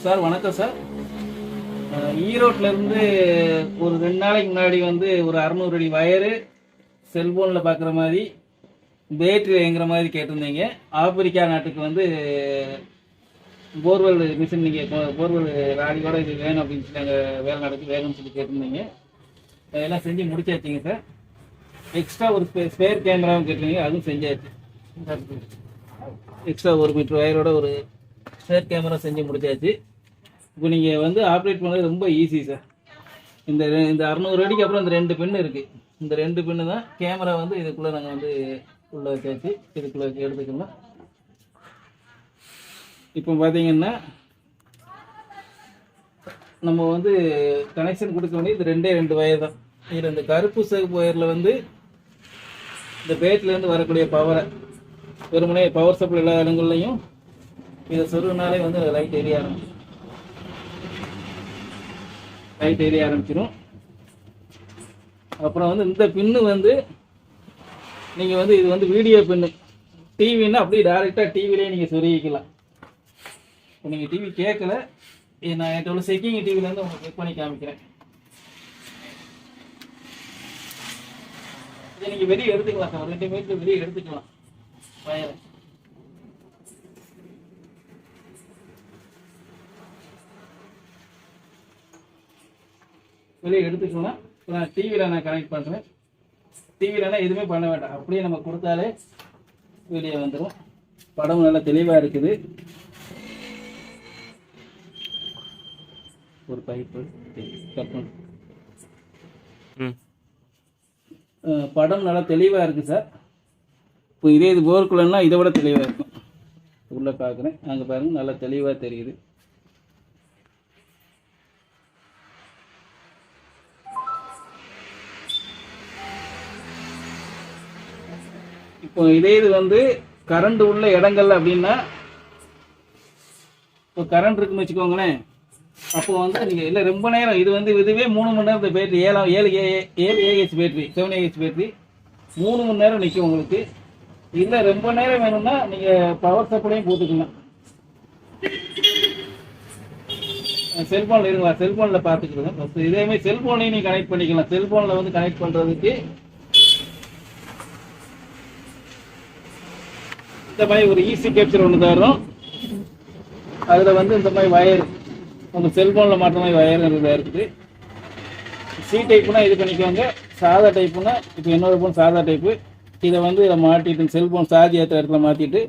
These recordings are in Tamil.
சார் வணக்கம் சார். ஈரோட்டிலேருந்து ஒரு 2 நாளைக்கு முன்னாடி வந்து ஒரு 600 அடி வயரு செல்ஃபோனில் பார்க்குற மாதிரி பேட்டரி இயங்குற மாதிரி கேட்டிருந்தீங்க. ஆப்பிரிக்கா நாட்டுக்கு வந்து போர்வெல் மிஷின் நீங்கள் போர்வெல் ராடியோட இது வேணும் அப்படின்னு சொல்லி அங்கே வேலை நடக்கு வேணும்னு சொல்லி கேட்டிருந்தீங்க. அதெல்லாம் செஞ்சு முடிச்சாச்சுங்க சார். எக்ஸ்ட்ரா ஒரு ஸ்பேர் கேமராவும் கேட்டிருந்தீங்க, அதுவும் செஞ்சாச்சு. எக்ஸ்ட்ரா 1 மீட்டர் வயரோட ஒரு ஸ்பேர் கேமரா செஞ்சு முடிச்சாச்சு. இப்போ நீங்கள் வந்து ஆப்ரேட் பண்ணுறது ரொம்ப ஈஸி சார். இந்த 600 அடிக்கு அப்புறம் இந்த 2 பின்னு இருக்குது. இந்த 2 பின்னு தான் கேமரா வந்து இதுக்குள்ளே நாங்கள் வந்து உள்ளே வச்சாச்சு. இதுக்குள்ளே எடுத்துக்கலாம். இப்போ பார்த்தீங்கன்னா நம்ம வந்து கனெக்ஷன் கொடுக்க வேண்டியது 2 வயர் தான். இதில் இந்த கருப்பு சிவப்பு வயரில் வந்து இந்த பேட்லேருந்து வரக்கூடிய பவரை வெறுமனே பவர் சப்ளை எல்லா இடங்கள்லையும் இதை சொருகினாலே வந்து லைட் எரிய ஆரம்பிச்சிடும். அப்புறம் வந்து இந்த பின்னு வந்து நீங்கள் வந்து இது வந்து வீடியோ பின்னு. டிவின்னா அப்படியே டைரெக்டாக டிவிலே நீங்கள் சொருகிக்கலாம். இப்போ நீங்கள் டிவி கேட்கல, நான் என்கிட்ட உள்ள செக்கிங் டிவிலேருந்து உங்களுக்கு செக் பண்ணி காமிக்கிறேன். இதை நீங்கள் வெளியே எடுத்துக்கலாம் சார். 2 மீட்டர் வெளியே எடுத்துக்கலாம் வயரை. வெளியே எடுத்துக்கலாம். இப்போ நான் டிவியில் நான் கனெக்ட் பண்ணுறேன். டிவிலனா எதுவுமே பண்ண வேண்டாம், அப்படியே நம்ம கொடுத்தாலே வெளியே வந்துடும். படம் நல்லா தெளிவாக இருக்குது. ஒரு பைப்பு படம் நல்லா தெளிவாக இருக்குது சார். இப்போ இது போர்க்குள்ளன்னா இதை விட தெளிவாக இருக்கும். உள்ளே பார்க்குறேன், அங்கே பாருங்கள், நல்லா தெளிவாக தெரியுது. இப்போ இது வந்து கரண்ட் உள்ள இடங்கள்ல அப்படின்னா, இப்போ கரண்ட் இருக்குன்னு வச்சுக்கோங்களேன். அப்போ வந்து நீங்கள் இல்லை ரொம்ப நேரம் இது வந்து இதுவே 3 மணி நேரத்தை battery 7 AH battery 7 AH battery 3 மணி நேரம் நிற்கும் உங்களுக்கு. இல்லை ரொம்ப நேரம் வேணும்னா நீங்கள் பவர் சப்ளையும் போட்டுக்கலாம். செல்ஃபோனில் இருங்களா, செல்ஃபோனில் பார்த்துக்கிறேன். ஃபஸ்ட்டு இதேமாதிரி செல்ஃபோனையும் நீங்கள் கனெக்ட் பண்ணிக்கலாம். செல்ஃபோனில் வந்து கனெக்ட் பண்ணுறதுக்கு இந்த மாதிரி ஒரு ஈஸி கேப்சர் ஒன்று தரோம். அதில் வந்து இந்த மாதிரி வயர் உங்கள் செல்ஃபோனில் மாற்ற மாதிரி வயர் இருக்குது. சி டைப்புனா இது பண்ணிக்கோங்க. சாதா டைப்புனா இப்போ என்னோட ஃபோன் சாதா டைப்பு. இதை வந்து இதை மாட்டிட்டு செல்ஃபோன் சார்ஜ் ஏற்றுற இடத்துல மாற்றிட்டு,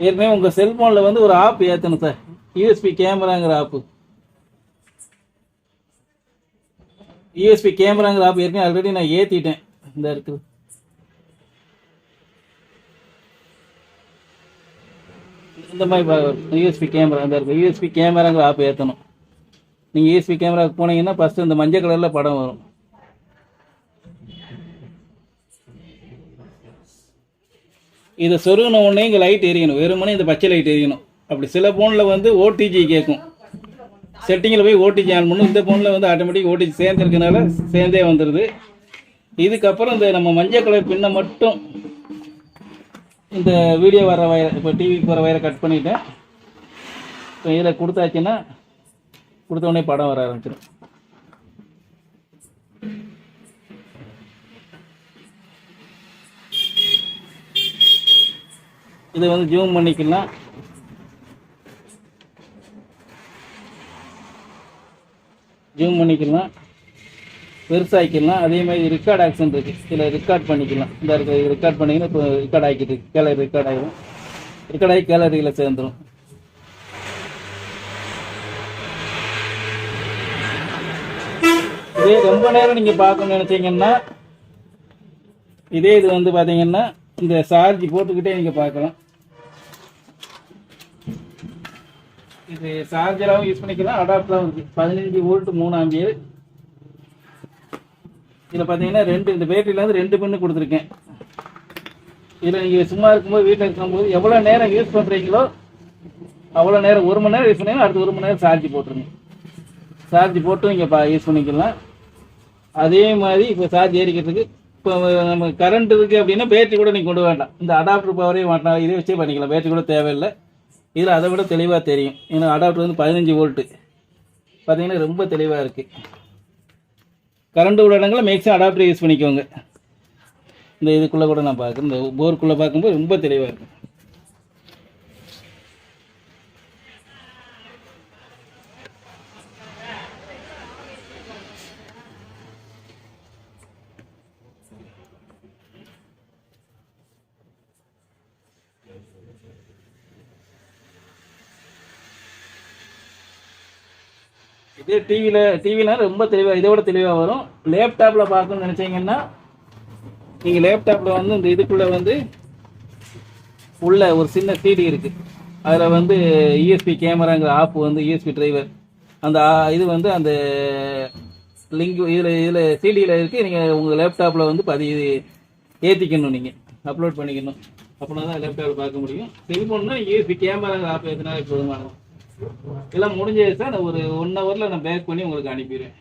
ஏற்கனவே உங்கள் செல்ஃபோனில் வந்து ஒரு ஆப் ஏற்றணும் சார். யூஎஸ்பி கேமராங்கிற ஆப்பு. யூஎஸ்பி கேமராங்கிற ஆப் ஏற்கனவே ஆல்ரெடி நான் ஏற்றிட்டேன். இந்த இருக்குது இந்த மாதிரி யூஎஸ்பி கேமரா இந்த இருக்குது. யூஎஸ்பி கேமராங்கிற ஆப் ஏற்றணும். நீங்கள் யூஎஸ்பி கேமராவுக்கு போனீங்கன்னா ஃபஸ்ட்டு இந்த மஞ்சள் கலரில் படம் வரும். இதை சொருகின உடனே இங்கே லைட் எரியணும். வெறுமனே இந்த பச்சை லைட் எரியணும். அப்படி சில ஃபோனில் வந்து ஓடிஜி கேட்கும். செட்டிங்கில் போய் ஓடிஜி ஆன் பண்ணும். இந்த ஃபோனில் வந்து ஆட்டோமேட்டிக் ஓடிஜி சேர்ந்துருக்கனால சேர்ந்தே வந்துடுது. இதுக்கப்புறம் இந்த நம்ம மஞ்சள் கலர் பின்னை மட்டும் இந்த வீடியோ வர வயரை, இப்போ டிவிக்கு வர வயரை கட் பண்ணிவிட்டேன். இப்போ இதில் கொடுத்தாச்சுன்னா கொடுத்த உடனே படம் வர ஆரம்பிச்சிடும். இதை வந்து ஜூம் பண்ணிக்கலாம். பெருசாகிக்கலாம். அதே மாதிரி ரெக்கார்ட் ஆக்ஷன் இருக்குது. இதில் ரெக்கார்ட் பண்ணிக்கலாம். இந்த ரெக்கார்ட் பண்ணிங்கன்னா இப்போ ரெக்கார்ட் ஆகிட்டு கேலரி ரெக்கார்ட் ஆகிடும். ரெக்கார்ட் ஆகி கேலரியில் சேர்ந்துடும். இதே ரொம்ப நேரம் நீங்கள் பார்க்கணும்னு நினச்சிங்கன்னா இது வந்து பார்த்தீங்கன்னா இந்த சார்ஜ் போட்டுக்கிட்டே நீங்கள் பார்க்கலாம். இது சார்ஜராகவும் யூஸ் பண்ணிக்கலாம், அடாப்டராகவும் இருக்குது. 15 வோல்ட் 3 ஆம்பியர். இதில் பார்த்தீங்கன்னா இந்த பேட்டரியில் வந்து 2 பின்னு கொடுத்துருக்கேன். இதில் நீங்கள் சும்மா இருக்கும்போது வீட்டில் இருக்கும்போது எவ்வளோ நேரம் யூஸ் பண்ணுறீங்களோ அவ்வளோ நேரம், 1 மணி நேரம் யூஸ் பண்ணிங்கன்னா அடுத்து 1 மணி நேரம் சார்ஜ் போட்டுருங்க. சார்ஜ் போட்டு நீங்கள் யூஸ் பண்ணிக்கலாம். அதே மாதிரி இப்போ சார்ஜ் ஏறிக்கிறதுக்கு இப்போ நம்ம கரண்ட் இருக்குது அப்படின்னா பேட்டரி கூட நீங்கள் கொண்டு வேண்டாம். இந்த அடாப்டர் பவரே மாட்டினா இதே வச்சே பண்ணிக்கலாம். பேட்டரி கூட தேவையில்லை. இதில் அதை விட தெளிவாக தெரியும். ஏன்னா அடாப்டர் வந்து 15 வோல்ட்டு பார்த்தீங்கன்னா ரொம்ப தெளிவாக இருக்குது. கரண்ட் உள்ள இடங்களில் மேக்ஸிமம் அடாப்டர் யூஸ் பண்ணிக்கோங்க. இந்த இதுக்குள்ளே கூட நான் பார்க்குறேன், இந்த போருக்குள்ளே பார்க்கும்போது ரொம்ப தெளிவாக இருக்குது. இதே டிவினா ரொம்ப தெளிவாக, இதோட தெளிவாக வரும். லேப்டாப்பில் பார்க்கணும்னு நினச்சிங்கன்னா நீங்கள் லேப்டாப்பில் வந்து இந்த இதுக்குள்ளே வந்து உள்ள ஒரு சின்ன சிடி இருக்குது. அதில் வந்து யூஎஸ்பி கேமராங்கிற ஆப் வந்து யூஎஸ்பி டிரைவர் அந்த இது வந்து அந்த லிங்க் இதில் சிடியில் இருக்குது. நீங்கள் உங்கள் லேப்டாப்பில் வந்து ஏற்றிக்கணும், நீங்கள் அப்லோட் பண்ணிக்கணும். அப்படின்னா தான் லேப்டாப்பில் பார்க்க முடியும். செல்ஃபோன்னா யூஎஸ்பி கேமராங்கிற ஆப் எதுனாலும் போதுமானது. இதெல்லாம் முடிஞ்சது சார். நான் ஒரு 1 ஹவரில் நான் பேக் பண்ணி உங்களுக்கு அனுப்பிடுவேன்.